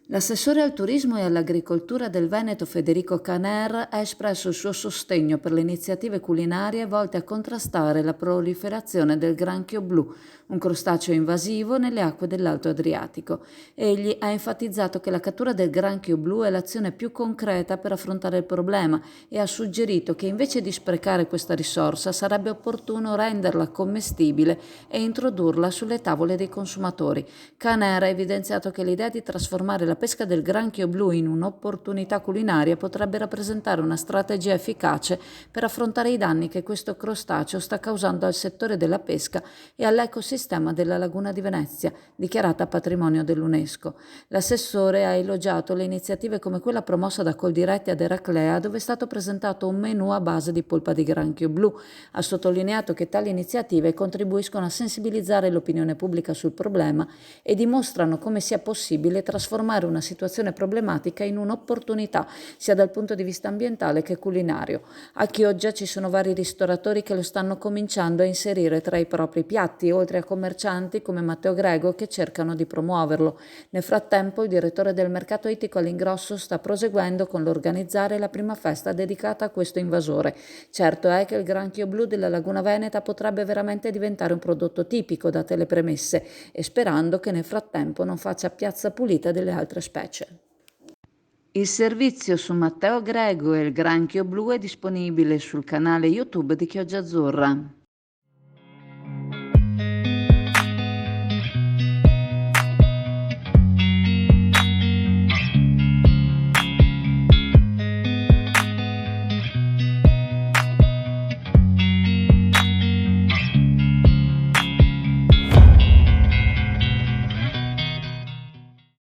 L'assessore al turismo e all'agricoltura del Veneto Federico Caner ha espresso il suo sostegno per le iniziative culinarie volte a contrastare la proliferazione del granchio blu, un crostaceo invasivo nelle acque dell'Alto Adriatico. Egli ha enfatizzato che la cattura del granchio blu è l'azione più concreta per affrontare il problema e ha suggerito che invece di sprecare questa risorsa sarebbe opportuno renderla commestibile e introdurla sulle tavole dei consumatori. Caner ha evidenziato che l'idea di trasformare la pesca del granchio blu in un'opportunità culinaria potrebbe rappresentare una strategia efficace per affrontare i danni che questo crostaceo sta causando al settore della pesca e all'ecosistema della laguna di Venezia, dichiarata patrimonio dell'UNESCO. L'assessore ha elogiato le iniziative come quella promossa da Coldiretti ad Eraclea, dove è stato presentato un menù a base di polpa di granchio blu. Ha sottolineato che tali iniziative contribuiscono a sensibilizzare l'opinione pubblica sul problema e dimostrano come sia possibile trasformare una situazione problematica in un'opportunità, sia dal punto di vista ambientale che culinario. A Chioggia ci sono vari ristoratori che lo stanno cominciando a inserire tra i propri piatti, oltre a commercianti come Matteo Grego che cercano di promuoverlo. Nel frattempo, il direttore del mercato ittico all'Ingrosso sta proseguendo con l'organizzare la prima festa dedicata a questo invasore. Certo è che il granchio blu della Laguna Veneta potrebbe veramente diventare un prodotto tipico, date le premesse, e sperando che nel frattempo non faccia piazza pulita delle altre specie. Il servizio su Matteo Grego e il granchio blu è disponibile sul canale YouTube di Chioggia Azzurra.